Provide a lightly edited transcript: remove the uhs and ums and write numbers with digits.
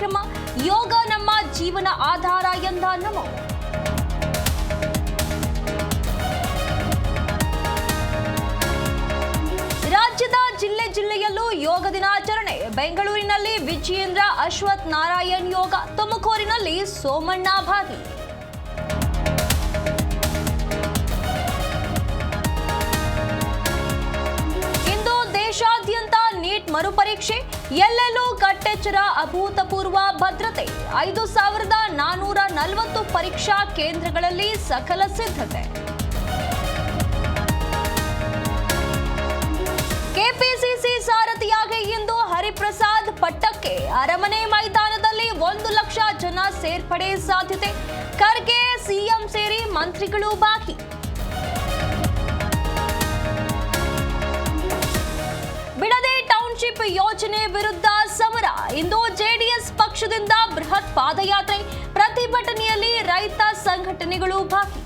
ಕಾರ್ಯಕ್ರಮ ಯೋಗ ನಮ್ಮ ಜೀವನ ಆಧಾರ ಎಂದ ನಮೋ. ರಾಜ್ಯದ ಜಿಲ್ಲೆಯಲ್ಲೂ ಯೋಗ ದಿನಾಚರಣೆ. ಬೆಂಗಳೂರಿನಲ್ಲಿ ವಿಜಯೇಂದ್ರ ಅಶ್ವಥ್ ನಾರಾಯಣ್ ಯೋಗ, ತುಮಕೂರಿನಲ್ಲಿ ಸೋಮಣ್ಣ ಭಾಗಿ. ಇಂದು ದೇಶಾದ್ಯಂತ ನೀಟ್ ಮರುಪರೀಕ್ಷೆ, ಎಲ್ಲೆಲ್ಲೂ ಕಟ್ಟೆಚ್ಚರ, ಅಭೂತಪೂರ್ವ ಭದ್ರತೆ. 5440 ಪರೀಕ್ಷಾ ಕೇಂದ್ರಗಳಲ್ಲಿ ಸಕಲ ಸಿದ್ಧತೆ. ಕೆಪಿಸಿಸಿ ಸಾರಥಿಯಾಗಿ ಇಂದು ಹರಿಪ್ರಸಾದ್ ಪಟ್ಟಕ್ಕೆ. ಅರಮನೆ ಮೈದಾನದಲ್ಲಿ 1 ಲಕ್ಷ ಜನ ಸೇರ್ಪಡೆ ಸಾಧ್ಯತೆ. ಖರ್ಗೆ, ಸಿಎಂ ಸೇರಿ ಮಂತ್ರಿಗಳು ಭಾಗಿ. ಬಿಡದಿ ಟೌನ್ಶಿಪ್ ಯೋಜನೆ ವಿರುದ್ಧ ಸಮರ. ಇಂದು ಜೆಡಿಎಸ್ ಪಕ್ಷದಿಂದ ಬೃಹತ್ ಪಾದಯಾತ್ರೆ, ಪ್ರತಿಭಟನೆಯಲ್ಲಿ ರೈತ ಸಂಘಟನೆಗಳು ಭಾಗಿ.